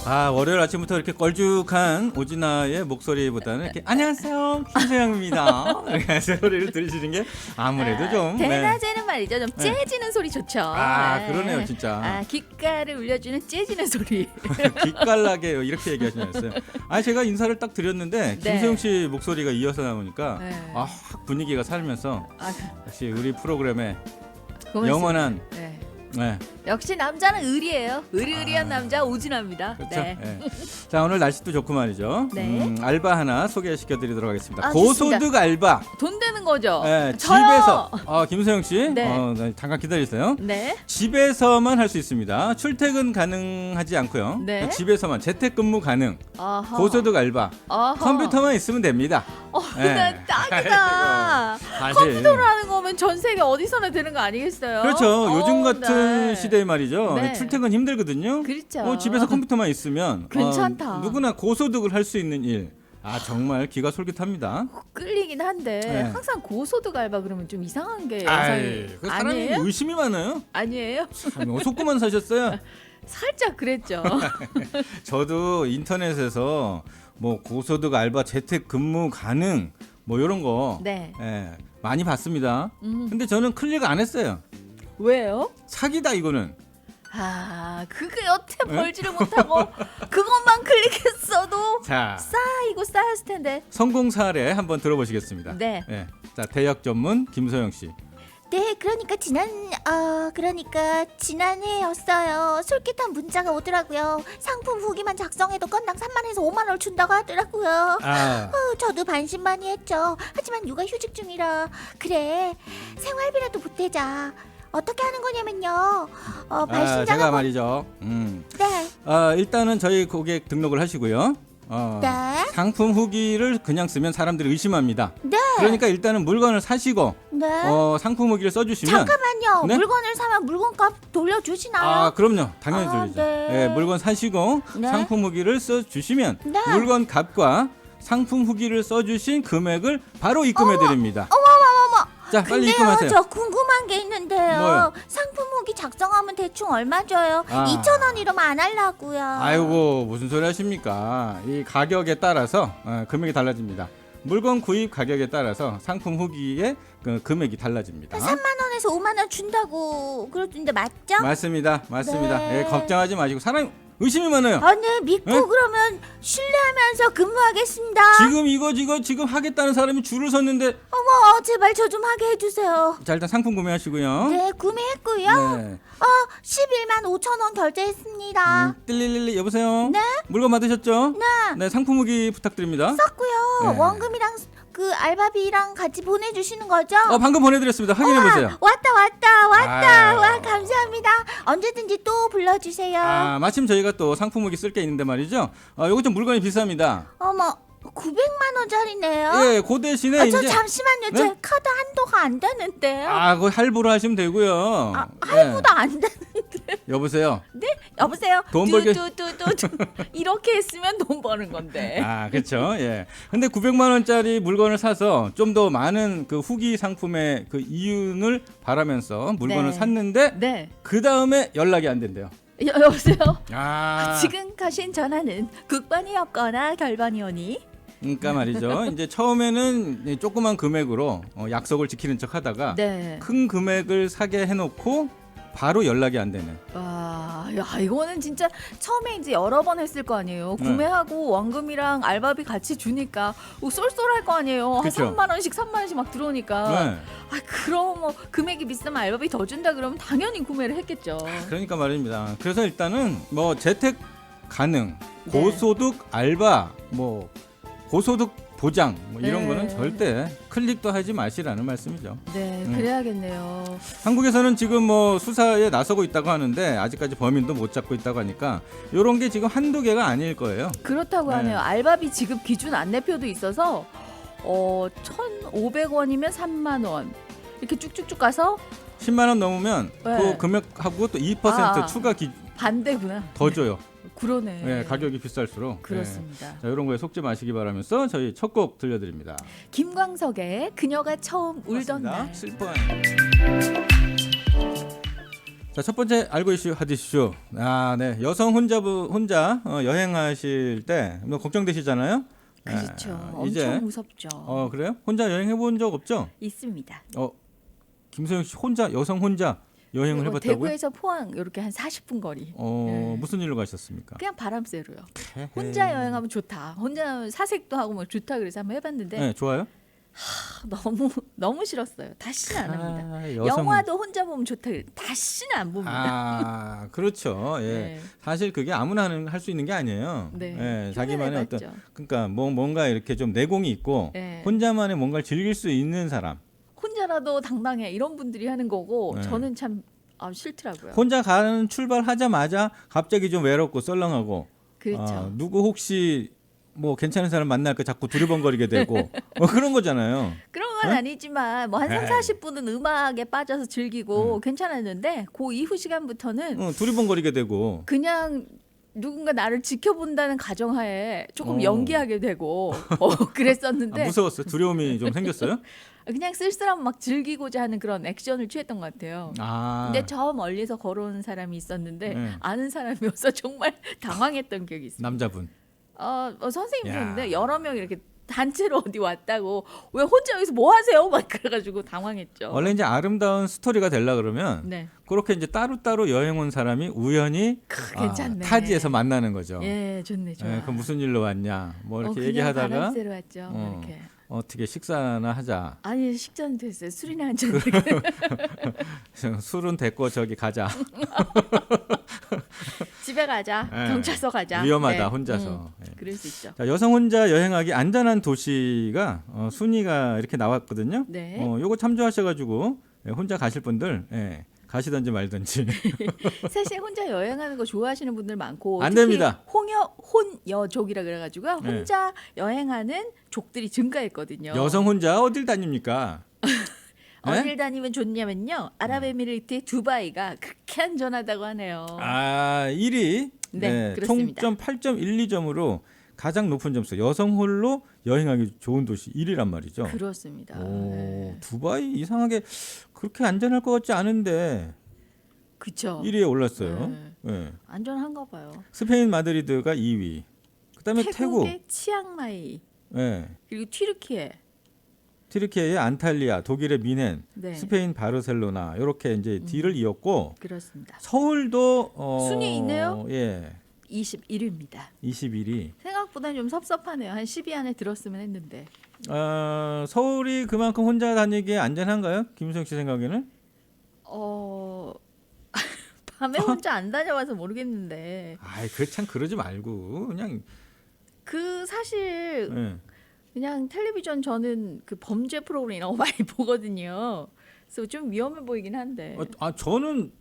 월요일 아침부터 이렇게 껄쭉한 오진아의 목소리보다는 이렇게 안녕하세요 김세영입니다 이렇게 소리를 들으시는 게 아무래도 좀 대낮에는 말이죠 좀 네. 째지는 소리 좋죠. 그러네요 진짜. 귓가를 울려주는 째지는 소리. 기깔나게 이렇게 얘기하시면서요. 제가 인사를 딱 드렸는데 네. 김세영 씨 목소리가 이어서 나오니까 네. 확 분위기가 살면서 아, 역시 우리 프로그램의 고맙습니다. 영원한 네. 역시 남자는 의리예요. 의리의리한 남자 오진아입니다. 그렇죠. 네. 네. 자 오늘 날씨도 좋고 말이죠. 네. 알바 하나 소개시켜드리도록 하겠습니다. 좋습니다. 고소득 알바. 돈 되는 거죠. 네, 저요. 집에서 김세영 씨, 네. 잠깐 기다리세요. 네. 집에서만 할 수 있습니다. 출퇴근 가능하지 않고요. 네. 집에서만 재택근무 가능. 어허. 고소득 알바. 어허. 컴퓨터만 있으면 됩니다. 네. 나 딱이다. 사실. 컴퓨터로 하는 거면 전 세계 어디서나 되는 거 아니겠어요? 그렇죠. 요즘 같은 네. 시대에 말이죠. 네. 출퇴근 힘들거든요. 그렇죠. 집에서 컴퓨터만 있으면 괜찮다. 누구나 고소득을 할 수 있는 일. 정말 기가 솔깃합니다. 끌리긴 한데 네. 항상 고소득 알바 그러면 좀 이상한 게 그 사람이 아니에요? 의심이 많아요. 아니에요? 참, 속고만 사셨어요. 살짝 그랬죠. 저도 인터넷에서 뭐 고소득 알바 재택 근무 가능 뭐 이런 거 네. 많이 봤습니다. 근데 저는 클릭 안 했어요. 왜요? 사기다 이거는. 그게 여태 벌지를 못하고 그것만 클릭했어도 자, 쌓이고 쌓였을 텐데. 성공 사례 한번 들어보시겠습니다. 네. 자, 대역 전문 김소영 씨. 네, 그러니까 지난해였어요. 솔깃한 문자가 오더라고요. 상품 후기만 작성해도 건당 3만 원에서 5만 원을 준다고 하더라고요. 저도 반신반의했죠. 하지만 육아휴직 중이라 그래 생활비라도 보태자. 어떻게 하는 거냐면요. 발신자가 제가 말이죠. 네. 일단은 저희 고객 등록을 하시고요. 네. 상품 후기를 그냥 쓰면 사람들이 의심합니다. 네. 그러니까 일단은 물건을 사시고 네. 상품 후기를 써주시면 잠깐만요. 네? 물건을 사면 물건값 돌려주시나요? 그럼요. 당연히 들리죠. 네. 물건 사시고 네. 상품 후기를 써주시면 네. 물건 값과 상품 후기를 써주신 금액을 바로 입금해 드립니다. 자, 빨리 근데요, 입금하세요. 저 궁금한 게 있는데요. 뭐요? 상품 후기 작성하면 대충 얼마 줘요? 2,000원 이러면 안 하려고요. 아이고 무슨 소리 하십니까? 이 가격에 따라서 금액이 달라집니다. 물건 구입 가격에 따라서 상품 후기의 그 금액이 달라집니다. 3만 원에서 5만 원 준다고 그러던데 맞죠? 맞습니다. 네. 걱정하지 마시고 사람 의심이 많아요. 네, 믿고 네? 그러면 신뢰하면서 근무하겠습니다. 지금 이거 지금 하겠다는 사람이 줄을 섰는데 제발 저 좀 하게 해주세요. 자 일단 상품 구매하시고요. 네, 구매했고요. 네. 11만 5천 원 결제했습니다. 뜰릴릴리 여보세요. 네? 물건 받으셨죠? 네. 네 상품 후기 부탁드립니다. 썼고요. 네. 원금이랑 그 알바비랑 같이 보내주시는 거죠? 방금 보내드렸습니다. 확인해 보세요. 왔다. 아유. 와, 감사합니다. 언제든지 또 불러주세요. 마침 저희가 또 상품 후기 쓸 게 있는데 말이죠. 요거 좀 물건이 비쌉니다. 어머, 900만 원짜리네요. 예, 그 대신에 저 이제 잠시만요. 네? 제 카드 한도가 안 되는데요. 그거 할부로 하시면 되고요. 할부도 안 되는데. 여보세요. 네? 여보세요? 돈 벌게- 뚜뚜뚜뚜 이렇게 했으면 돈 버는 건데. 그렇죠. 예. 근데 900만 원짜리 물건을 사서 좀 더 많은 그 후기 상품의 그 이윤을 바라면서 물건을 네. 샀는데 네. 그 다음에 연락이 안 된대요. 여보세요? 지금 지금 가신 전화는 국번이었거나 결번이오니. 그러니까 말이죠. 이제 처음에는 조그만 금액으로 약속을 지키는 척 하다가 네. 큰 금액을 사게 해놓고 바로 연락이 안 되는. 이거는 진짜 처음에 이제 여러 번 했을 거 아니에요. 네. 구매하고 원금이랑 알바비 같이 주니까 쏠쏠할 거 아니에요. 한 그쵸. 3만 원씩 막 들어오니까. 네. 그럼 뭐 금액이 비싸면 알바비 더 준다 그러면 당연히 구매를 했겠죠. 그러니까 말입니다. 그래서 일단은 뭐 재택 가능, 네. 고소득 알바, 뭐 고소득 보장 뭐 이런 네. 거는 절대 클릭도 하지 마시라는 말씀이죠. 네, 그래야겠네요. 한국에서는 지금 뭐 수사에 나서고 있다고 하는데 아직까지 범인도 못 잡고 있다고 하니까 이런 게 지금 한두 개가 아닐 거예요. 그렇다고 네. 하네요. 알바비 지급 기준 안내표도 있어서 1,500원이면 3만 원. 이렇게 쭉쭉쭉 가서 10만 원 넘으면 네. 그 금액하고 또 2% 추가 반대구나. 더 줘요. 그러네. 네, 가격이 비쌀수록. 그렇습니다. 자, 이런 거에 속지 마시기 바라면서 저희 첫 곡 들려드립니다. 김광석의 그녀가 처음 울던 고맙습니다. 날. 슬퍼요. 자, 첫 번째 알고 이슈 핫 이슈. 아, 네. 여성 혼자 여행하실 때 뭐 걱정되시잖아요. 그렇죠. 엄청 이제 무섭죠. 그래요? 혼자 여행해 본 적 없죠? 있습니다. 김소영 씨 여성 혼자 여행을 그리고 해봤다고요? 대구에서 포항 이렇게 한 40분 거리. 네. 무슨 일로 가셨습니까? 그냥 바람 쐬러요. 헤헤. 혼자 여행하면 좋다. 혼자 사색도 하고 뭐 좋다 그래서 한번 해봤는데 네, 좋아요. 너무 싫었어요. 다시는 안 합니다. 여성 영화도 혼자 보면 좋다 그래. 다시는 안 봅니다. 그렇죠. 예. 네. 사실 그게 아무나 할 수 있는 게 아니에요. 네. 예, 자기만의 흉내내봤죠. 어떤 그러니까 뭔가 이렇게 좀 내공이 있고 네. 혼자만의 뭔가를 즐길 수 있는 사람. 혼자라도 당당해 이런 분들이 하는 거고 네. 저는 참 싫더라고요. 혼자 가는 출발하자마자 갑자기 좀 외롭고 썰렁하고 그렇죠. 누구 혹시 뭐 괜찮은 사람 만날까 자꾸 두리번거리게 되고 그런 거잖아요. 그런 건 아니지만 뭐 한 3, 40분은 음악에 빠져서 즐기고 괜찮았는데 그 이후 시간부터는 두리번거리게 되고 그냥 누군가 나를 지켜본다는 가정하에 조금 어. 연기하게 되고 그랬었는데 무서웠어요. 두려움이 좀 생겼어요? 그냥 쓸쓸함 막 즐기고자 하는 그런 액션을 취했던 것 같아요. 근데 저 멀리서 걸어오는 사람이 있었는데 네. 아는 사람이어서 정말 당황했던 기억이 있어요. 남자분. 선생님이셨는데 여러 명 이렇게 단체로 어디 왔다고 왜 혼자 여기서 뭐 하세요? 막 그래가지고 당황했죠. 원래 이제 아름다운 스토리가 되려 그러면 네. 그렇게 이제 따로 여행 온 사람이 우연히 괜찮네. 타지에서 만나는 거죠. 예, 좋네, 좋아. 그 무슨 일로 왔냐, 뭐 이렇게 그냥 얘기하다가 바람 쐬러 왔죠. 이렇게. 어떻게 식사나 하자. 아니 식전 됐어요. 술이나 한잔. 술은 됐고 저기 가자. 집에 가자. 네. 경찰서 가자. 위험하다 네. 혼자서. 예. 그럴 수 있죠. 자, 여성 혼자 여행하기 안전한 도시가 순위가 이렇게 나왔거든요. 네. 요거 참조하셔가지고 혼자 가실 분들 가시든지 말든지. 사실 혼자 여행하는 거 좋아하시는 분들 많고 안 특히 됩니다. 혼여족이라 그래가지고 혼자 여행하는 족들이 증가했거든요. 여성 혼자 어딜 다닙니까? 어딜 다니면 좋냐면요. 아랍에미리트의 두바이가 그렇게 안전하다고 하네요. 1위 네, 그렇습니다. 총점 8.12점으로 가장 높은 점수 여성 홀로 여행하기 좋은 도시 1위란 말이죠. 그렇습니다. 오, 네. 두바이 이상하게 그렇게 안전할 것 같지 않은데 그쵸. 1위에 올랐어요. 네. 네. 안전한가 봐요. 스페인 마드리드가 2위. 그다음에 태국, 태국의 치앙마이 네. 그리고 튀르키예. 튀르키예의 안탈리아, 독일의 미넨, 네. 스페인 바르셀로나 이렇게 이제 뒤를 이었고 그렇습니다. 서울도 순위에 있네요? 예, 21위입니다. 21위. 생각보다 좀 섭섭하네요. 한 10위 안에 들었으면 했는데. 서울이 그만큼 혼자 다니기에 안전한가요? 김수영 씨 생각에는? 밤에 혼자 안 다녀와서 모르겠는데 참 그러지 말고 그냥 사실 예. 그냥 텔레비전 저는 그 범죄 프로그램 이런 거 많이 보거든요. 그래서 좀 위험해 보이긴 한데. 저는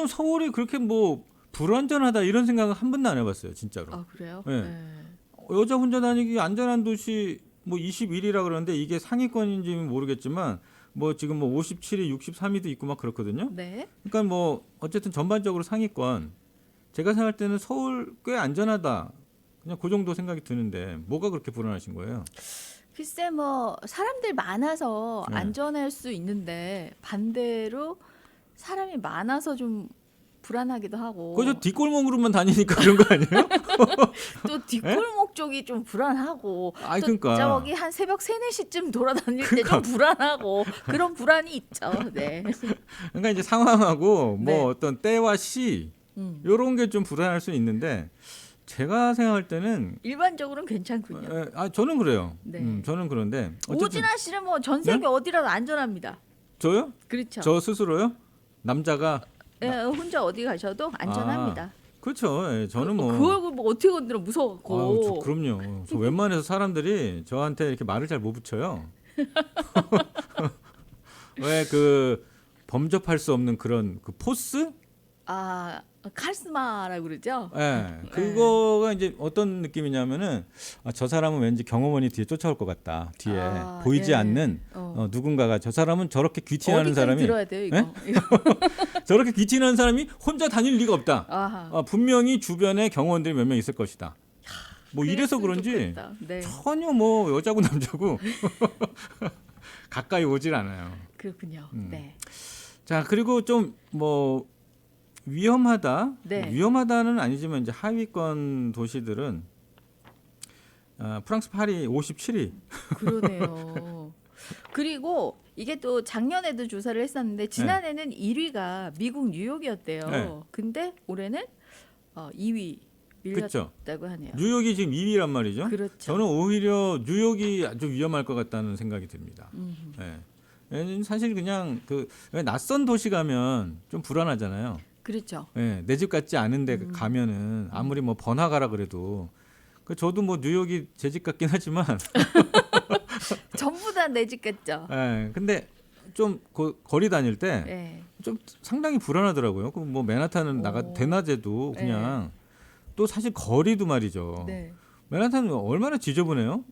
서울이 그렇게 뭐 불안전하다 이런 생각은 한 번도 안 해봤어요, 진짜로. 그래요? 네. 네. 여자 혼자 다니기 안전한 도시 뭐 21위라 그러는데 이게 상위권인지는 모르겠지만 뭐 지금 뭐 57위, 63위도 있고 막 그렇거든요. 네. 그러니까 뭐 어쨌든 전반적으로 상위권. 제가 생각할 때는 서울 꽤 안전하다. 그냥 그 정도 생각이 드는데 뭐가 그렇게 불안하신 거예요? 글쎄 뭐 사람들 많아서 네. 안전할 수 있는데 반대로 사람이 많아서 좀 불안하기도 하고. 그저 뒷골목으로만 다니니까 그런 거 아니에요? 또 뒷골목 쪽이 좀 불안하고 또 그러니까. 저기 한 새벽 3, 4시쯤 돌아다닐 때 그러니까. 좀 불안하고 그런 불안이 있죠. 네. 그러니까 이제 상황하고 뭐 네. 어떤 때와 시 이런 게 좀 불안할 수 있는데 제가 생각할 때는 일반적으로는 괜찮군요. 저는 그래요. 네. 저는 그런데 어쨌든 오진아 씨는 뭐 전 세계 네? 어디라도 안전합니다. 저요? 그렇죠. 저 스스로요? 남자가 혼자 어디 가셔도 안전합니다. 그렇죠. 예, 저는 뭐 그 얼굴 뭐 어떻게 건드려 무서웠고. 그럼요. 저 웬만해서 사람들이 저한테 이렇게 말을 잘 못 붙여요. 왜 그 범접할 수 없는 그런 그 포스? 카리스마라고 그러죠. 예, 그거가 이제 어떤 느낌이냐면은 저 사람은 왠지 경호원이 뒤에 쫓아올 것 같다. 뒤에 보이지 예. 않는 누군가가 저 사람은 저렇게 귀티나는 어디까지 사람이 들어야 돼요 이거? 예? 저렇게 귀티나는 사람이 혼자 다닐 리가 없다. 아하. 분명히 주변에 경호원들이 몇 명 있을 것이다. 뭐 이래서 그랬으면 그런지 좋겠다. 네. 전혀 뭐 여자고 남자고 가까이 오질 않아요. 그렇군요. 네. 자, 그리고 좀 뭐 위험하다. 네. 위험하다는 아니지만 이제 하위권 도시들은 프랑스 파리 57위. 그러네요. 그리고 이게 또 작년에도 조사를 했었는데 지난해는 1위가 미국 뉴욕이었대요. 네. 근데 올해는 2위 그렇죠. 밀렸다고 하네요. 뉴욕이 지금 2위란 말이죠. 그렇죠. 저는 오히려 뉴욕이 아주 위험할 것 같다는 생각이 듭니다. 예. 왜냐면 사실 그냥 그 낯선 도시 가면 좀 불안하잖아요. 그렇죠. 예, 내 집 같지 않은데 가면은 아무리 뭐 번화가라 그래도 저도 뭐 뉴욕이 제 집 같긴 하지만 전부 다 내 집 같죠. 예, 근데 좀 거리 다닐 때 좀 네. 상당히 불안하더라고요. 그 뭐 맨하탄은 대낮에도 그냥 또 사실 거리도 말이죠. 네. 맨하탄은 얼마나 지저분해요?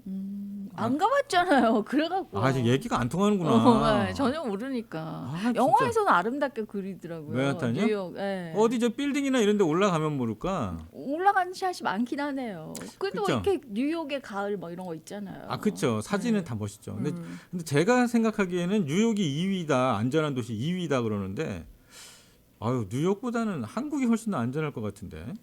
안 가봤잖아요. 그래갖고. 아직 얘기가 안 통하는구나. 네, 전혀 모르니까. 진짜. 영화에서는 아름답게 그리더라고요. 맨하탄이요? 뉴욕. 네. 어디 저 빌딩이나 이런 데 올라가면 모를까? 올라가는 샷이 많긴 하네요. 그래도 그쵸? 이렇게 뉴욕의 가을 뭐 이런 거 있잖아요. 그렇죠. 사진은 다 멋있죠. 근데 음. 제가 생각하기에는 뉴욕이 2위다. 안전한 도시 2위다 그러는데 뉴욕보다는 한국이 훨씬 더 안전할 것 같은데.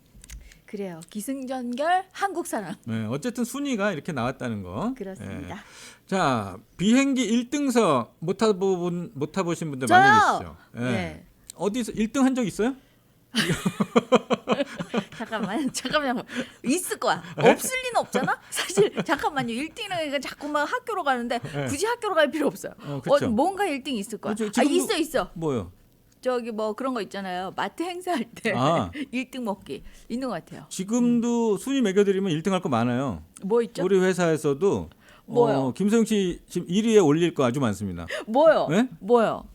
그래요. 기승전결 한국 사람. 네, 어쨌든 순위가 이렇게 나왔다는 거. 그렇습니다. 예. 자, 비행기 1등석 못 타보신 분들 저요! 많이 계시죠. 예. 네. 어디서 1등 한 적 있어요? 잠깐만요. 있을 거야. 네? 없을 리는 없잖아. 사실 잠깐만요. 1등이니까 자꾸만 학교로 가는데 굳이 학교로 갈 필요 없어요. 그쵸. 뭔가 1등 있을 거야. 그쵸, 지금도- 있어. 뭐요? 저기 뭐 그런 거 있잖아요. 마트 행사할 때 아. 1등 먹기 있는 것 같아요. 지금도 순위 매겨드리면 1등 할 거 많아요. 뭐 있죠? 우리 회사에서도 뭐요? 김소영 씨 지금 1위에 올릴 거 아주 많습니다. 뭐요? 네? 뭐요?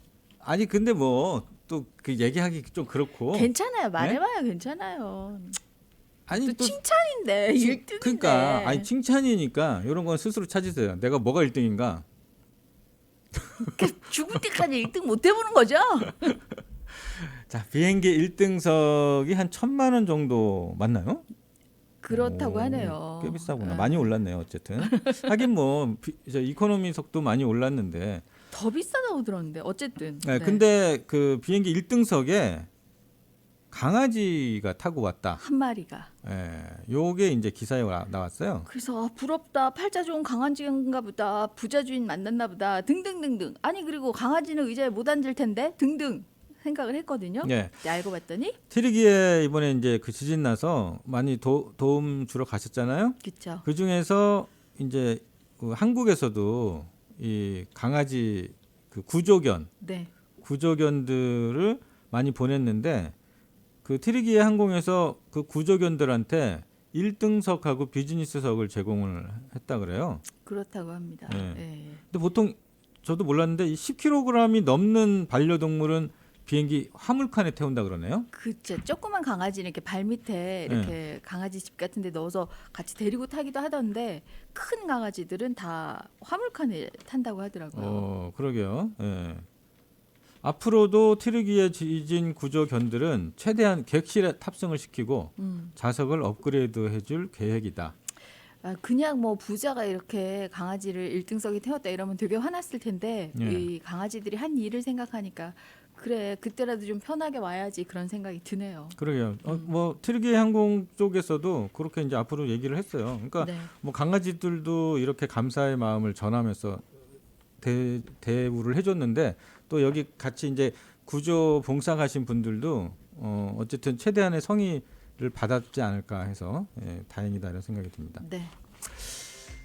아니 근데 뭐 또 그 얘기하기 좀 그렇고. 괜찮아요. 말해봐요. 괜찮아요. 아니 또 칭찬인데 1등인데. 그러니까 아니 칭찬이니까 이런 건 스스로 찾으세요. 내가 뭐가 1등인가? 죽을 때까지 1등 못 해보는 거죠? 자, 비행기 1등석이 한 1,000만 원 정도 맞나요? 그렇다고 오, 하네요. 꽤 비싸구나. 네. 많이 올랐네요. 어쨌든 하긴 뭐 이코노미석도 많이 올랐는데. 더 비싸다고 들었는데 어쨌든. 네, 근데 그 비행기 1등석에 강아지가 타고 왔다. 한 마리가. 예, 요게 이제 기사에 나왔어요. 그래서 부럽다. 팔자 좋은 강아지인가 보다. 부자 주인 만났나 보다. 등등등등. 아니 그리고 강아지는 의자에 못 앉을 텐데 등등 생각을 했거든요. 예. 근데 알고 봤더니 트리기에 이번에 이제 그 지진 나서 많이 도움 주러 가셨잖아요. 그렇죠. 그 중에서 이제 그 한국에서도 이 강아지 그 네. 구조견들을 많이 보냈는데 그 트리기에 항공에서 그 구조견들한테 1등석하고 비즈니스석을 제공을 했다 그래요. 그렇다고 합니다. 네. 예. 근데 보통 저도 몰랐는데 이 10kg이 넘는 반려동물은 비행기 화물칸에 태운다 그러네요. 그쵸. 조그만 강아지는 이렇게 발 밑에 이렇게 강아지 집 같은 데 넣어서 같이 데리고 타기도 하던데 큰 강아지들은 다 화물칸에 탄다고 하더라고요. 그러게요. 예. 앞으로도 트리기의 지진 구조견들은 최대한 객실에 탑승을 시키고 좌석을 업그레이드 해줄 계획이다. 그냥 뭐 부자가 이렇게 강아지를 1등석에 태웠다 이러면 되게 화났을 텐데 예. 이 강아지들이 한 일을 생각하니까 그래 그때라도 좀 편하게 와야지 그런 생각이 드네요. 그러게요. 뭐 트리기 항공 쪽에서도 그렇게 이제 앞으로 얘기를 했어요. 그러니까 네. 뭐 강아지들도 이렇게 감사의 마음을 전하면서 대우를 해줬는데 또 여기 같이 이제 구조 봉사 가신 분들도 어쨌든 최대한의 성의를 받았지 않을까 해서 다행이다 이런 생각이 듭니다. 네.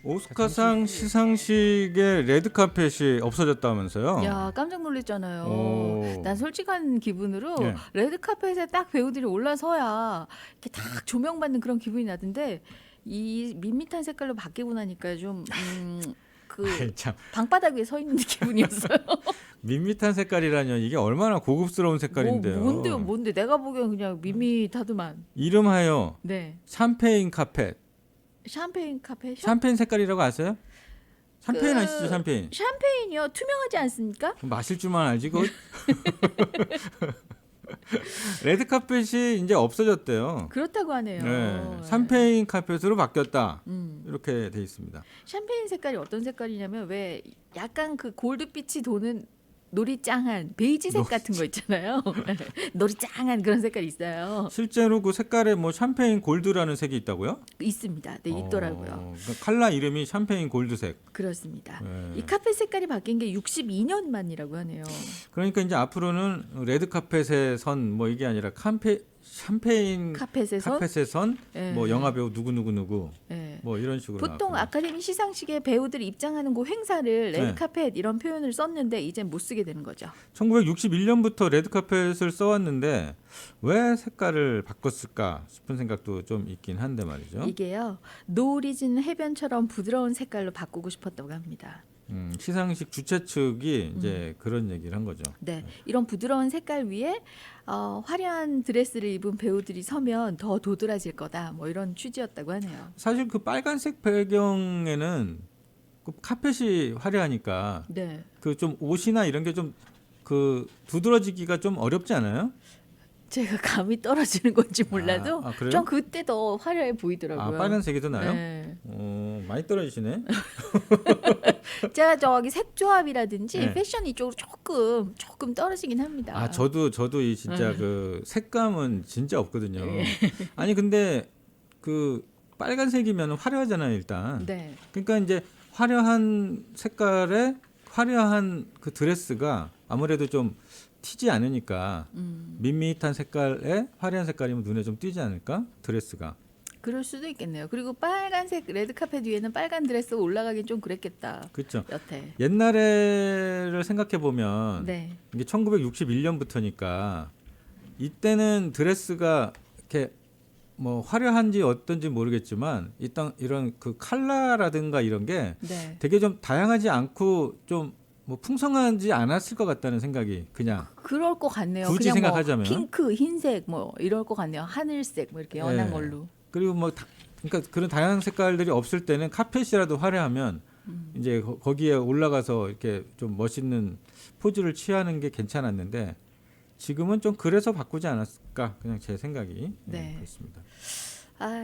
오스카상 시상식에 레드카펫이 없어졌다면서요? 야 깜짝 놀랐잖아요. 오. 난 솔직한 기분으로 예. 레드카펫에 딱 배우들이 올라서야 이렇게 딱 조명받는 그런 기분이 나던데 이 밋밋한 색깔로 바뀌고 나니까 좀 아이, 참 방바닥 위에 서 있는 기분이었어요. 밋밋한 색깔이라뇨. 이게 얼마나 고급스러운 색깔인데요. 뭔데 내가 보기엔 그냥 밋밋하더만. 이름하여 네. 샴페인 카펫. 샴페인 카페? 샴페인 색깔이라고 아세요? 샴페인 그- 아시죠? 샴페인. 샴페인이요. 투명하지 않습니까? 마실 줄만 알지 그. 레드카펫이 이제 없어졌대요. 그렇다고 하네요. 네. 샴페인 카펫으로 바뀌었다. 음. 이렇게 돼 있습니다. 샴페인 색깔이 어떤 색깔이냐면 왜 약간 그 골드빛이 도는 노리짱한 베이지색 같은 거 있잖아요. 노리짱한 그런 색깔이 있어요. 실제로 그 색깔에 뭐 샴페인 골드라는 색이 있다고요? 있습니다. 네, 있더라고요. 그러니까 컬러 이름이 샴페인 골드색. 그렇습니다. 네. 이 카펫 색깔이 바뀐 게 62년 만이라고 하네요. 그러니까 이제 앞으로는 레드 카펫의 선 뭐 이게 아니라 샴페인 카펫의 선? 카펫의 선, 예. 뭐 영화 배우 누구 예. 뭐 이런 식으로 보통 나왔고요. 아카데미 시상식에 배우들이 입장하는 그 행사를 네. 레드카펫 이런 표현을 썼는데 이제 못 쓰게 되는 거죠. 1961년부터 레드 카펫을 써왔는데 왜 색깔을 바꿨을까 싶은 생각도 좀 있긴 한데 말이죠. 이게요. 노을이진 해변처럼 부드러운 색깔로 바꾸고 싶었다고 합니다. 시상식 주최 측이 이제 그런 얘기를 한 거죠. 네, 이런 부드러운 색깔 위에 화려한 드레스를 입은 배우들이 서면 더 도드라질 거다. 뭐 이런 취지였다고 하네요. 사실 그 빨간색 배경에는 그 카펫이 화려하니까 네, 그 좀 옷이나 이런 게 좀 그 두드러지기가 좀 어렵지 않아요? 제가 감이 떨어지는 건지 몰라도 그래요? 좀 그때 더 화려해 보이더라고요. 빨간색이 더 나요? 네. 많이 떨어지시네. 제가 저기 색 조합이라든지 네. 패션 이쪽으로 조금 떨어지긴 합니다. 저도 이 진짜 그 색감은 진짜 없거든요. 네. 아니 근데 그 빨간색이면 화려하잖아요, 일단. 네, 그러니까 이제 화려한 색깔에 화려한 그 드레스가 아무래도 좀 튀지 않으니까 밋밋한 색깔에 화려한 색깔이면 눈에 좀 띄지 않을까? 드레스가. 그럴 수도 있겠네요. 그리고 빨간색 레드카펫 위에는 빨간 드레스 올라가긴 좀 그랬겠다. 그렇죠. 여태. 옛날에를 생각해 보면 네. 이게 1961년부터니까 이때는 드레스가 이렇게 뭐 화려한지 어떤지 모르겠지만 이런 그 컬러라든가 이런 게 네. 되게 좀 다양하지 않고 좀 뭐 풍성하지 않았을 것 같다는 생각이 그냥 그럴 것 같네요. 굳이 그냥 생각하자면. 뭐 핑크, 흰색 뭐 이럴 것 같네요. 하늘색 뭐 이렇게 연한 네. 걸로. 그리고 뭐 그러니까 그런 다양한 색깔들이 없을 때는 카펫이라도 화려하면 이제 거기에 올라가서 이렇게 좀 멋있는 포즈를 취하는 게 괜찮았는데 지금은 좀 그래서 바꾸지 않았을까 그냥 제 생각이 네. 그렇습니다.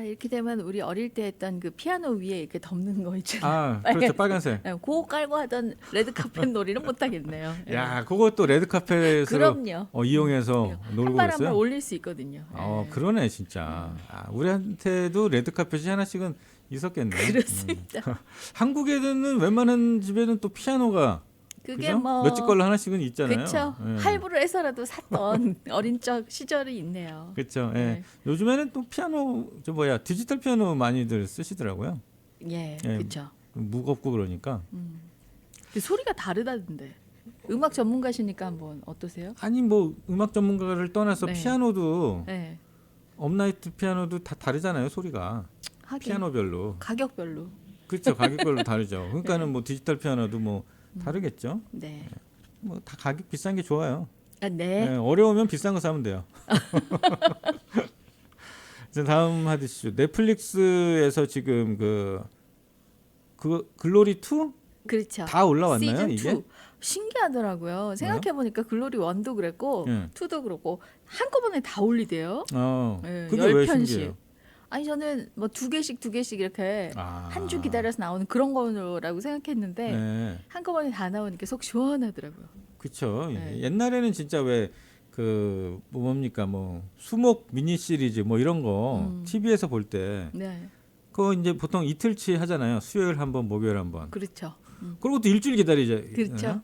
이렇게 되면 우리 어릴 때 했던 그 피아노 위에 이렇게 덮는 거 있잖아요. 그렇죠. 빨간색. 네, 그거 깔고 하던 레드카펫 놀이는 못 하겠네요. 야, 그것도 레드 카펫으로 그럼요. 이용해서 놀고 한 발 한 발 그랬어요. 올릴 수 있거든요. 네. 그러네 진짜. 우리한테도 레드 카펫이 하나씩은 있었겠네. 그렇습니다. 한국에는 웬만한 집에는 또 피아노가 그게 그죠? 뭐 몇 집 걸로 하나씩은 있잖아요. 그렇죠. 예. 할부를 해서라도 샀던 어린 적 시절이 있네요. 그렇죠. 예. 네. 요즘에는 또 피아노 디지털 피아노 많이들 쓰시더라고요. 예, 예. 그렇죠. 무겁고 그러니까. 그 소리가 다르다던데. 음악 전문가시니까 한번 어떠세요? 아니 뭐 음악 전문가를 떠나서 네. 피아노도 네. 업라이트 피아노도 다 다르잖아요, 소리가. 하긴 피아노별로. 가격별로. 그렇죠. 가격별로 다르죠. 그러니까는 뭐 디지털 피아노도 뭐 다르겠죠. 네. 뭐 다 가격 비싼 게 좋아요. 네. 네, 어려우면 비싼 거 사면 돼요. 이제 다음 하디슈. 넷플릭스에서 지금 그 글로리 2? 그렇죠. 다 올라왔나요, 시즌 이게? 2. 신기하더라고요. 생각해 보니까 글로리 1도 그랬고 예. 2도 그렇고 한꺼번에 다 올리대요. 네, 그게 왜 10편씩. 신기해요? 아니 저는 뭐 두 개씩 이렇게 아. 한 주 기다려서 나오는 그런 거라고 생각했는데 네. 한꺼번에 다 나오니까 속 시원하더라고요. 그렇죠. 네. 옛날에는 진짜 왜 그 뭡니까 뭐 수목 미니 시리즈 뭐 이런 거 TV에서 볼 때 네, 그거 이제 보통 이틀치 하잖아요. 수요일 한 번, 목요일 한 번. 그렇죠. 그리고 또 일주일 기다리죠. 그렇죠.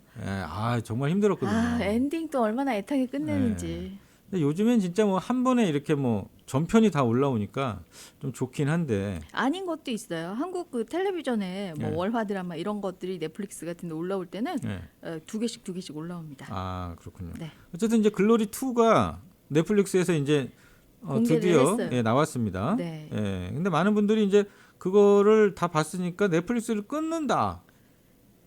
정말 힘들었거든요. 엔딩도 얼마나 애타게 끝내는지. 근데 요즘엔 진짜 뭐 한 번에 이렇게 뭐 전편이 다 올라오니까 좀 좋긴 한데. 아닌 것도 있어요. 한국 그 텔레비전에 뭐 네. 월화 드라마 이런 것들이 넷플릭스 같은 데 올라올 때는 네. 두 개씩 올라옵니다. 그렇군요. 네. 어쨌든 이제 글로리 2가 넷플릭스에서 이제 공개를 드디어 했어요. 나왔습니다. 네. 근데 많은 분들이 이제 그거를 다 봤으니까 넷플릭스를 끊는다.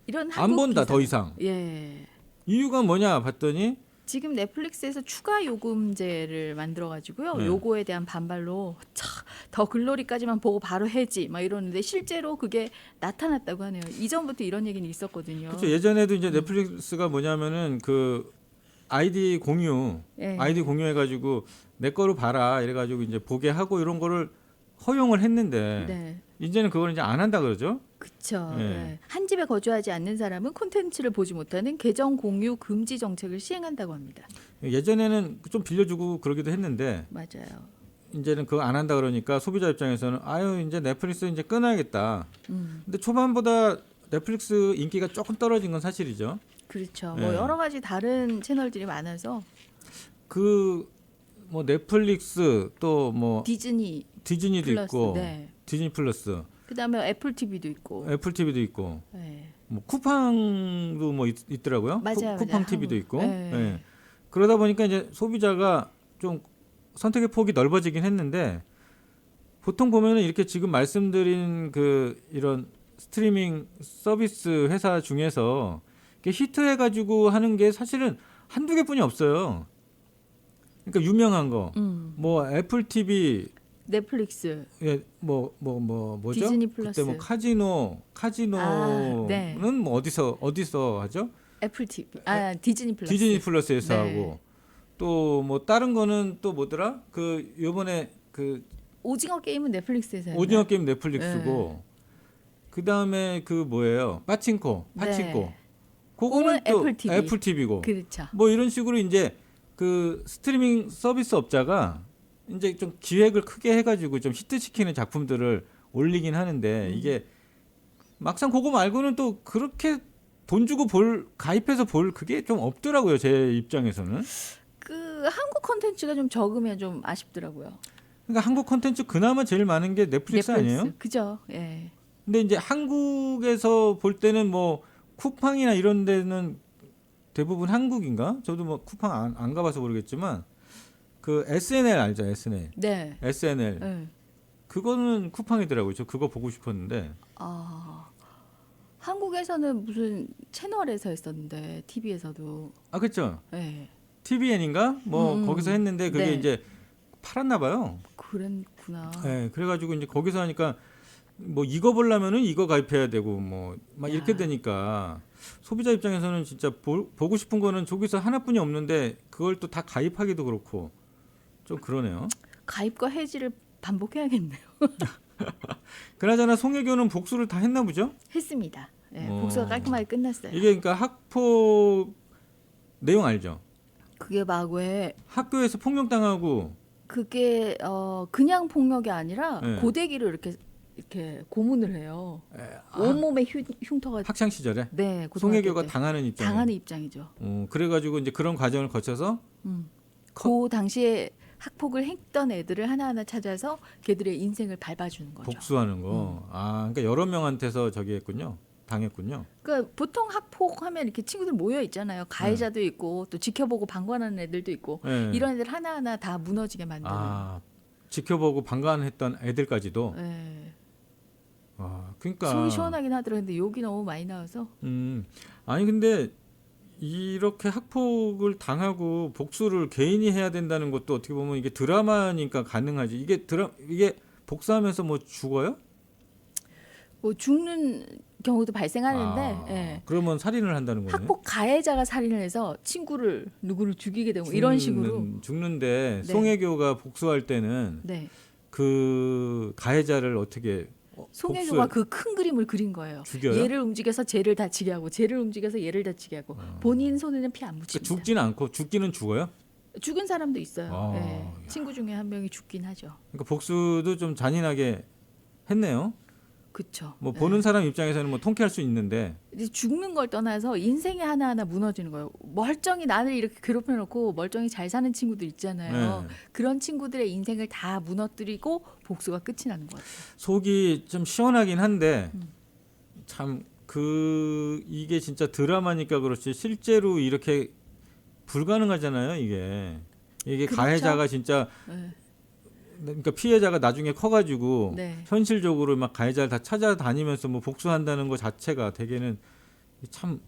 이런 안 한국 본다 기사. 더 이상. 예. 이유가 뭐냐 봤더니 지금 넷플릭스에서 추가 요금제를 만들어 가지고요. 네. 요거에 대한 반발로 더 글로리까지만 보고 바로 해지 막 이러는데 실제로 그게 나타났다고 하네요. 이전부터 이런 얘기는 있었거든요. 그렇죠. 예전에도 이제 넷플릭스가 뭐냐면은 그 아이디 공유, 예. 아이디 공유해가지고 내 거로 봐라 이래가지고 이제 보게 하고 이런 거를 허용을 했는데 네. 이제는 그걸 이제 안 한다 그러죠. 그렇죠. 네. 네. 한 집에 거주하지 않는 사람은 콘텐츠를 보지 못하는 계정 공유 금지 정책을 시행한다고 합니다. 예전에는 좀 빌려주고 그러기도 했는데 맞아요. 이제는 그거 안 한다 그러니까 소비자 입장에서는 아유 이제 넷플릭스 이제 끊어야겠다. 근데 초반보다 넷플릭스 인기가 조금 떨어진 건 사실이죠. 그렇죠. 네. 뭐 여러 가지 다른 채널들이 많아서 그 뭐 넷플릭스 또 뭐 디즈니 디즈니도 플러스, 있고 네. 디즈니 플러스, 그다음에 애플 TV도 있고. 애플 TV도 있고 네. 뭐 쿠팡도 뭐 있더라고요. 맞아요, 쿠팡 맞아요. TV도 있고. 네. 예. 그러다 보니까 이제 소비자가 좀 선택의 폭이 넓어지긴 했는데 보통 보면은 이렇게 지금 말씀드린 그 이런 스트리밍 서비스 회사 중에서 이렇게 히트해가지고 하는 게 사실은 한두 개뿐이 없어요. 그러니까 유명한 거, 뭐 애플 TV, 넷플릭스, 예, 뭐죠? 디즈니 플러스. 그때 뭐 카지노는 아, 네. 뭐 어디서 하죠? 애플 TV, 디즈니 플러스. 디즈니 플러스에서 네. 하고 또 뭐 다른 거는 또 뭐더라? 그 요번에 그 오징어 게임은 넷플릭스에서 했나요? 오징어 게임 넷플릭스고 그 다음에 그 뭐예요? 파친코. 네. 그거는 그거는 또 애플 TV. 애플 TV고. 그렇죠. 뭐 이런 식으로 이제 그 스트리밍 서비스 업자가 이제 좀 기획을 크게 해가지고 좀 히트시키는 작품들을 올리긴 하는데 이게 막상 그거 말고는 또 그렇게 돈 주고 가입해서 볼 그게 좀 없더라고요 제 입장에서는. 그 한국 콘텐츠가 좀 적으면 좀 아쉽더라고요. 그러니까 한국 콘텐츠 그나마 제일 많은 게 넷플릭스 아니에요? 그죠? 예. 근데 이제 한국에서 볼 때는 뭐 쿠팡이나 이런 데는 대부분 한국인가? 저도 뭐 쿠팡 안 가봐서 모르겠지만 그 SNL 알죠? SNL. 네. SNL. 예. 그거는 쿠팡이더라고요. 저 그거 보고 싶었는데. 한국에서는 무슨 채널에서 했었는데 TV에서도. 아 그렇죠. 예. TVN인가? 뭐 거기서 했는데 그게 네. 이제 팔았나 봐요. 그랬구나. 네, 그래가지고 이제 거기서 하니까 뭐 이거 보려면은 이거 가입해야 되고 뭐 막 이렇게 야. 되니까 소비자 입장에서는 진짜 보고 싶은 거는 저기서 하나뿐이 없는데 그걸 또 다 가입하기도 그렇고 좀 그러네요. 가입과 해지를 반복해야겠네요. 그나저나 송혜교는 복수를 다 했나 보죠? 했습니다. 예, 어. 복수가 깔끔하게 끝났어요. 이게 그러니까 학폭 내용 알죠? 그게 막 왜 학교에서 폭력당하고 그게 그냥 폭력이 아니라 네. 고데기를 이렇게 고문을 해요. 온몸에 흉터가. 학창 시절에 네, 고등학교 송혜교가 때. 당하는 입장. 당하는 입장이죠. 그래가지고 이제 그런 과정을 거쳐서 그 당시에 학폭을 했던 애들을 하나하나 찾아서 걔들의 인생을 밟아주는 거죠. 복수하는 거. 아, 그러니까 여러 명한테서 저기 했군요. 당했군요. 그러니까 보통 학폭하면 이렇게 친구들 모여 있잖아요. 가해자도 있고 또 지켜보고 방관하는 애들도 있고 네. 이런 애들 하나하나 다 무너지게 만드는. 아, 지켜보고 방관했던 애들까지도. 네. 아, 그러니까. 속이 시원하긴 하더라고요. 근데 욕이 너무 많이 나와서. 아니 근데 이렇게 학폭을 당하고 복수를 개인이 해야 된다는 것도 어떻게 보면 이게 드라마니까 가능하지. 이게 복수하면서 뭐 죽어요? 뭐 죽는 경우도 발생하는데 아, 예. 그러면 살인을 한다는 거네. 학폭 가해자가 살인을 해서 누구를 죽이게 되고 이런 식으로. 죽는데 네. 송혜교가 복수할 때는 네. 그 가해자를 어떻게 송혜교가 그 큰 그림을 그린 거예요. 죽여요? 얘를 움직여서 쟤를 다치게 하고 쟤를 움직여서 얘를 다치게 하고 본인 손에는 피 안 그러니까 묻힙니다. 죽지는 않고 죽기는 죽어요. 죽은 사람도 있어요. 아, 예. 친구 중에 한 명이 죽긴 하죠. 그러니까 복수도 좀 잔인하게 했네요. 그렇죠. 뭐 보는 사람 입장에서는 뭐 통쾌할 수 있는데 이제 죽는 걸 떠나서 인생이 하나하나 무너지는 거예요. 멀쩡히 나를 이렇게 괴롭혀놓고 멀쩡히 잘 사는 친구들 있잖아요. 네. 그런 친구들의 인생을 다 무너뜨리고 복수가 끝이 나는 것 같아요. 속이 좀 시원하긴 한데 참 이게 진짜 드라마니까 그렇지 실제로 이렇게 불가능하잖아요. 이게 그렇죠. 가해자가 진짜 네. 그러니까 피해자가 나중에 커가지고 네. 현실적으로 막 가해자를 다 찾아다니면서 뭐 복수한다는 것 자체가 되게는 참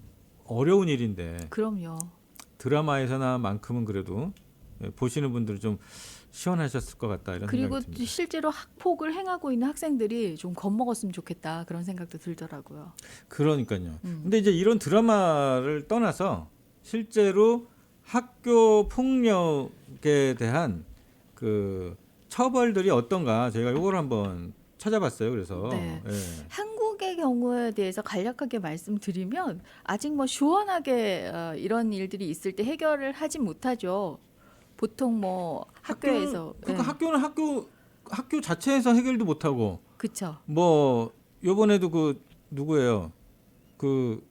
어려운 일인데 그럼요. 드라마에서나만큼은 그래도 보시는 분들은 좀 시원하셨을 것 같다 이런 그리고 생각이 듭니다. 실제로 학폭을 행하고 있는 학생들이 좀 겁먹었으면 좋겠다 그런 생각도 들더라고요. 그러니까요. 근데 이제 이런 드라마를 떠나서 실제로 학교 폭력에 대한 그 처벌들이 어떤가 저희가 이걸 한번 찾아봤어요. 그래서 네. 예. 한국의 경우에 대해서 간략하게 말씀드리면 아직 뭐 시원하게 이런 일들이 있을 때 해결을 하지 못하죠. 보통 뭐 학교에서 그러니까 학교는 학교 자체에서 해결도 못하고 그쵸. 뭐 요번에도 그 누구예요? 그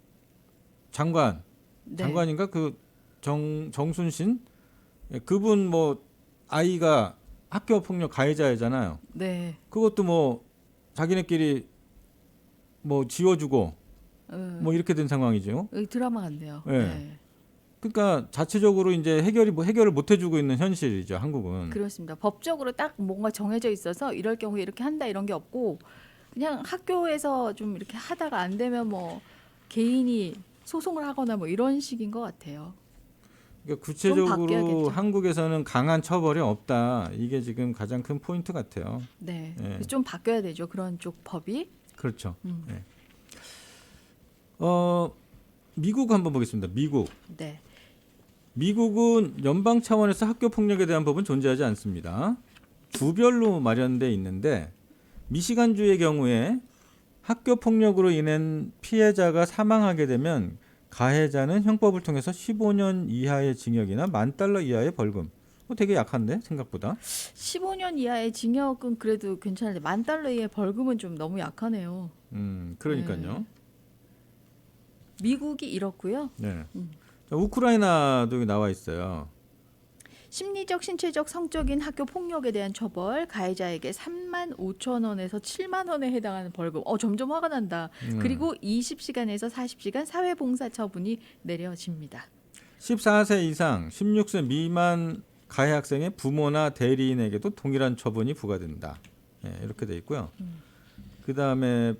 네. 장관인가 그 정순신 그분 뭐 아이가 학교 폭력 가해자잖아요. 네. 그것도 뭐 자기네끼리 뭐 지워주고 뭐 이렇게 된 상황이죠. 드라마 같네요. 네. 네. 그러니까 자체적으로 이제 해결을 못 해주고 있는 현실이죠. 한국은. 그렇습니다. 법적으로 딱 뭔가 정해져 있어서 이럴 경우에 이렇게 한다 이런 게 없고 그냥 학교에서 좀 이렇게 하다가 안 되면 뭐 개인이 소송을 하거나 뭐 이런 식인 것 같아요. 그러니까 좀 바뀌어야겠죠. 구체적으로 한국에서는 강한 처벌이 없다. 이게 지금 가장 큰 포인트 같아요. 네. 예. 좀 바뀌어야 되죠. 그런 쪽 법이. 그렇죠. 예. 미국 한번 보겠습니다. 네. 미국은 연방 차원에서 학교 폭력에 대한 법은 존재하지 않습니다. 주별로 마련돼 있는데 미시간주의 경우에 학교 폭력으로 인한 피해자가 사망하게 되면 가해자는 형법을 통해서 15년 이하의 징역이나 $10,000 이하의 벌금. 되게 약한데 생각보다. 15년 이하의 징역은 그래도 괜찮은데 $10,000 이하의 벌금은 좀 너무 약하네요. 그러니까요. 네. 미국이 이렇고요. 네. 자, 우크라이나도 여기 나와 있어요. 심리적, 신체적, 성적인 학교 폭력에 대한 처벌, 가해자에게 35,000원에서 7만 원에 해당하는 벌금. 점점 화가 난다. 그리고 20시간에서 40시간 사회봉사 처분이 내려집니다. 14세 이상 16세 미만 가해 학생의 부모나 대리인에게도 동일한 처분이 부과된다. 이렇게 돼 있고요. 그다음에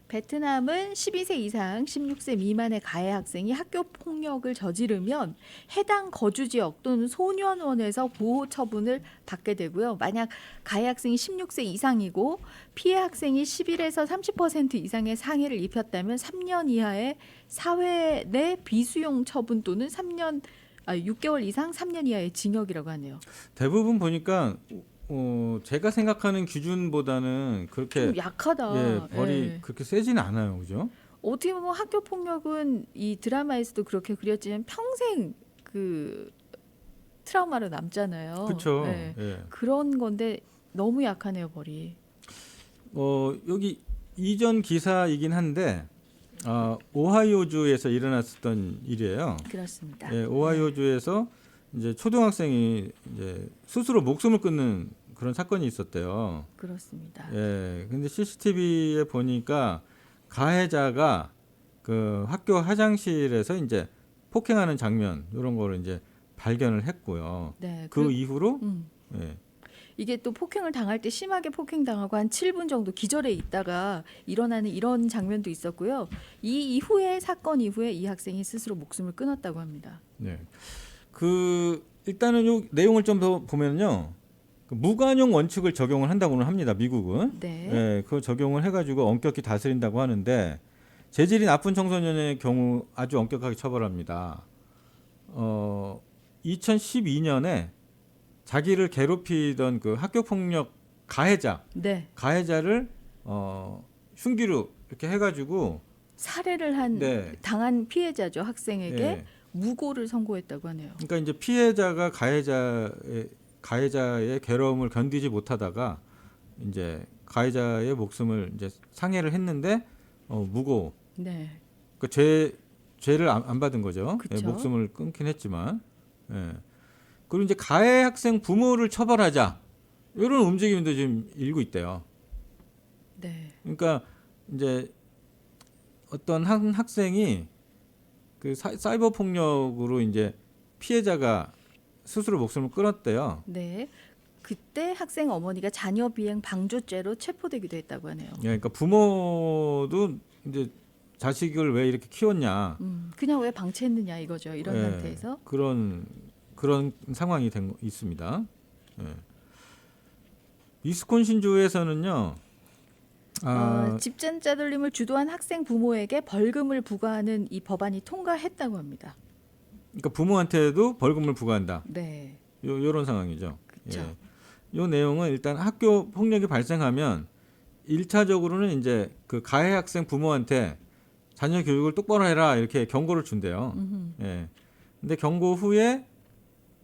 베트남은 12세 이상 16세 미만의 가해 학생이 학교 폭력을 저지르면 해당 거주 지역 또는 소년원에서 보호 처분을 받게 되고요. 만약 가해 학생이 16세 이상이고 피해 학생이 11에서 30% 이상의 상해를 입혔다면 3년 이하의 사회 내 비수용 처분 또는 6개월 이상 3년 이하의 징역이라고 하네요. 대부분 보니까 제가 생각하는 기준보다는 그렇게 좀 약하다. 벌이 예. 그렇게 세지는 않아요, 그죠? 어떻게 보면 학교 폭력은 이 드라마에서도 그렇게 그렸지만 평생 그 트라우마로 남잖아요. 그렇죠. 네. 예. 그런 건데 너무 약하네요, 벌이. 여기 이전 기사이긴 한데 오하이오주에서 일어났었던 일이에요. 그렇습니다. 예, 오하이오주에서 이제 초등학생이 이제 스스로 목숨을 끊는 그런 사건이 있었대요. 그렇습니다. 예, 근데 CCTV에 보니까 가해자가 그 학교 화장실에서 이제 폭행하는 장면 이런 거를 이제 발견을 했고요. 네. 그 이후로 예, 이게 또 폭행을 당할 때 심하게 폭행당하고 한 7분 정도 기절해 있다가 일어나는 이런 장면도 있었고요. 이 이후에 사건 이후에 이 학생이 스스로 목숨을 끊었다고 합니다. 네. 일단은 요 내용을 좀 더 보면요. 그 무관용 원칙을 적용을 한다고는 합니다. 미국은. 네. 예, 그 적용을 해가지고 엄격히 다스린다고 하는데 재질이 나쁜 청소년의 경우 아주 엄격하게 처벌합니다. 2012년에 자기를 괴롭히던 그 학교 폭력 가해자를 흉기로 이렇게 해가지고 살해를 한 네. 당한 피해자죠, 학생에게 예. 무고를 선고했다고 하네요. 그러니까 이제 피해자가 가해자의 괴로움을 견디지 못하다가 이제 가해자의 목숨을 이제 상해를 했는데 무고. 네. 그 죄를 안 받은 거죠. 예, 그쵸. 목숨을 끊긴 했지만. 예. 그리고 이제 가해 학생 부모를 처벌하자. 이런 움직임도 지금 일고 있대요. 네. 그러니까 이제 어떤 한 학생이 그 사이버 폭력으로 이제 피해자가 스스로 목숨을 끊었대요. 네. 그때 학생 어머니가 자녀 비행 방조죄로 체포되기도 했다고 하네요. 예, 그러니까 부모도 이제 자식을 왜 이렇게 키웠냐. 그냥 왜 방치했느냐 이거죠. 이런 예, 상태에서. 그런 상황이 있습니다. 예. 위스콘신주에서는요. 집단 짜돌림을 주도한 학생 부모에게 벌금을 부과하는 이 법안이 통과했다고 합니다. 그러니까 부모한테도 벌금을 부과한다. 네. 요런 상황이죠. 그쵸. 요 내용은 일단 학교 폭력이 발생하면 1차적으로는 이제 그 가해 학생 부모한테 자녀 교육을 똑바로 해라 이렇게 경고를 준대요. 예. 근데 경고 후에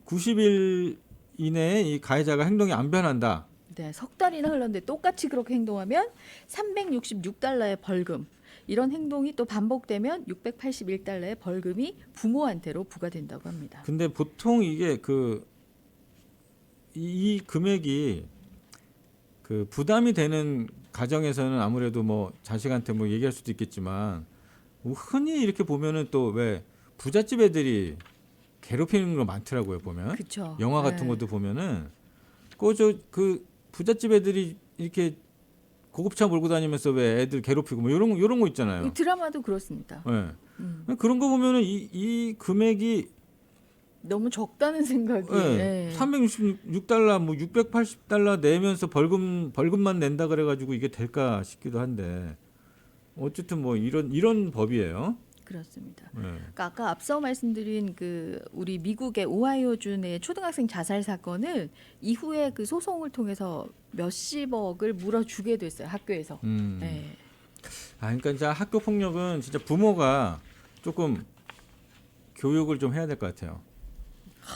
90일 이내에 이 가해자가 행동이 안 변한다. 네, 석 달이나 흘렀는데 똑같이 그렇게 행동하면 366달러의 벌금. 이런 행동이 또 반복되면 681달러의 벌금이 부모한테로 부과된다고 합니다. 근데 보통 이게 이 금액이 그 부담이 되는 가정에서는 아무래도 뭐 자식한테 뭐 얘기할 수도 있겠지만 뭐 흔히 이렇게 보면은 또 왜 부잣집 애들이 괴롭히는 거 많더라고요 보면. 그렇죠. 영화 같은 것도 보면은 그 부잣집 애들이 이렇게 고급차 몰고 다니면서 왜 애들 괴롭히고 뭐 요런 거 있잖아요. 이 드라마도 그렇습니다. 네. 그런 거 보면은 이 금액이 너무 적다는 생각이. 네. 366달러 뭐 680달러 내면서 벌금만 낸다 그래가지고 이게 될까 싶기도 한데 어쨌든 뭐 이런 법이에요. 그렇습니다. 네. 그러니까 아까 앞서 말씀드린 그 우리 미국의 오하이오주의 초등학생 자살 사건은 이후에 그 소송을 통해서 몇십억을 물어주게 됐어요 학교에서. 네. 그러니까 이제 학교 폭력은 진짜 부모가 조금 교육을 좀 해야 될 것 같아요.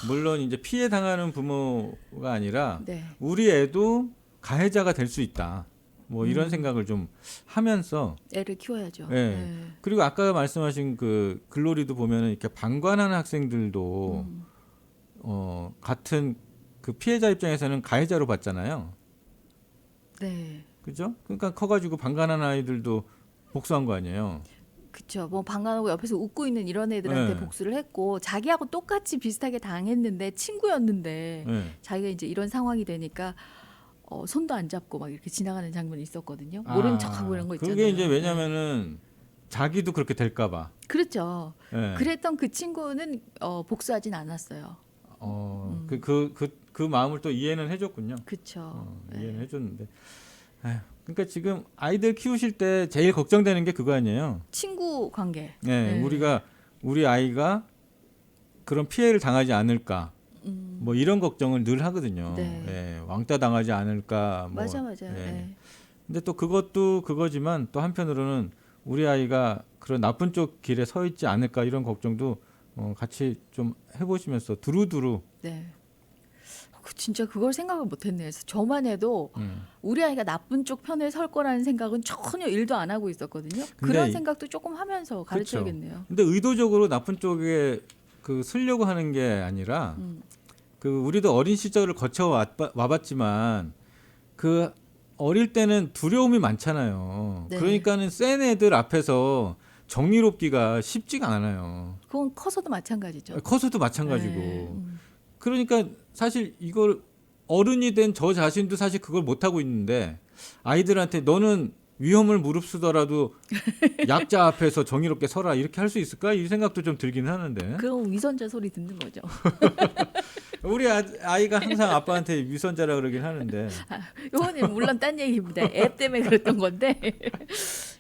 물론 이제 피해 당하는 부모가 아니라 네. 우리 애도 가해자가 될 수 있다. 뭐 이런 생각을 좀 하면서 애를 키워야죠. 네. 네. 그리고 아까 말씀하신 그 글로리도 보면은 이렇게 방관하는 학생들도 같은 그 피해자 입장에서는 가해자로 봤잖아요. 네. 그죠? 그러니까 커가지고 방관하는 아이들도 복수한 거 아니에요. 그렇죠. 뭐 방관하고 옆에서 웃고 있는 이런 애들한테 네. 복수를 했고 자기하고 똑같이 비슷하게 당했는데 친구였는데 네. 자기가 이제 이런 상황이 되니까 손도 안 잡고 막 이렇게 지나가는 장면이 있었거든요. 모른 척하고 이런 거 있잖아요. 그게 이제 왜냐면은 자기도 그렇게 될까봐. 그렇죠. 네. 그랬던 그 친구는 복수하진 않았어요. 그 마음을 또 이해는 해줬군요. 그렇죠. 이해는 해줬는데. 그러니까 지금 아이들 키우실 때 제일 걱정되는 게 그거 아니에요. 친구 관계. 네, 우리 아이가 그런 피해를 당하지 않을까. 뭐 이런 걱정을 늘 하거든요. 네. 예, 왕따 당하지 않을까. 뭐, 맞아. 예. 네. 근데 또 그것도 그거지만 또 한편으로는 우리 아이가 그런 나쁜 쪽 길에 서 있지 않을까 이런 걱정도 같이 좀 해보시면서 두루두루. 네. 진짜 그걸 생각을 못했네요. 저만 해도 우리 아이가 나쁜 쪽 편에 설 거라는 생각은 전혀 일도 안 하고 있었거든요. 그런 생각도 조금 하면서 가르쳐야겠네요. 근데 의도적으로 나쁜 쪽에 그 쓰려고 하는 게 아니라 그 우리도 어린 시절을 거쳐 와봤지만 그 어릴 때는 두려움이 많잖아요. 네. 그러니까는 센 애들 앞에서 정의롭기가 쉽지가 않아요. 그건 커서도 마찬가지죠. 커서도 마찬가지고. 네. 그러니까 사실 이걸 어른이 된 저 자신도 사실 그걸 못 하고 있는데 아이들한테 너는 위험을 무릅쓰더라도 약자 앞에서 정의롭게 서라 이렇게 할 수 있을까 이 생각도 좀 들긴 하는데. 그럼 위선자 소리 듣는 거죠. 우리 아이가 항상 아빠한테 위선자라 그러긴 하는데. 이거는 물론 딴 얘기입니다. 앱 때문에 그랬던 건데.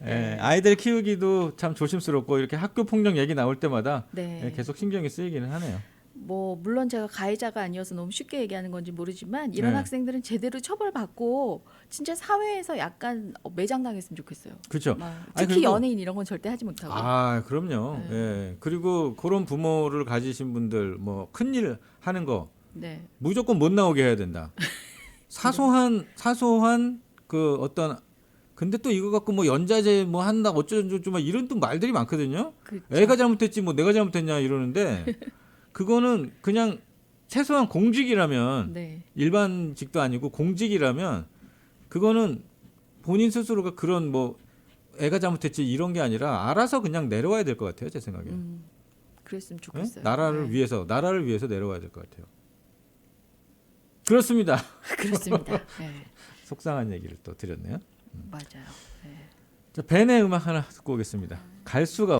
예, 아이들 키우기도 참 조심스럽고 이렇게 학교 폭력 얘기 나올 때마다 네. 계속 신경이 쓰이기는 하네요. 뭐 물론 제가 가해자가 아니어서 너무 쉽게 얘기하는 건지 모르지만 이런 네. 학생들은 제대로 처벌받고 진짜 사회에서 약간 매장당했으면 좋겠어요. 그렇죠. 특히 연예인 이런 건 절대 하지 못하고. 그럼요. 네. 예. 그리고 그런 부모를 가지신 분들 뭐 큰일 하는 거 네. 무조건 못 나오게 해야 된다. 사소한 그 어떤 근데 또 이거 갖고 뭐 연자제 뭐 한다 어쩌고저쩌고 막 이런 또 말들이 많거든요. 그렇죠. 애가 잘못했지 뭐 내가 잘못했냐 이러는데 그거는 그냥 최소한 공직이라면 네. 일반직도 아니고 공직이라면 그거는 본인 스스로가 그런 뭐 애가 잘못했지 이런 게 아니라 알아서 그냥 내려와야 될 것 같아요 제 생각에. 그랬으면 네? 좋겠어요. 나라를 네. 위해서 내려와야 될 것 같아요. 그렇습니다. 그렇습니다. 네. 속상한 얘기를 또 드렸네요. 맞아요. 네. 자, 벤의 음악 하나 듣고 오겠습니다. 갈 수가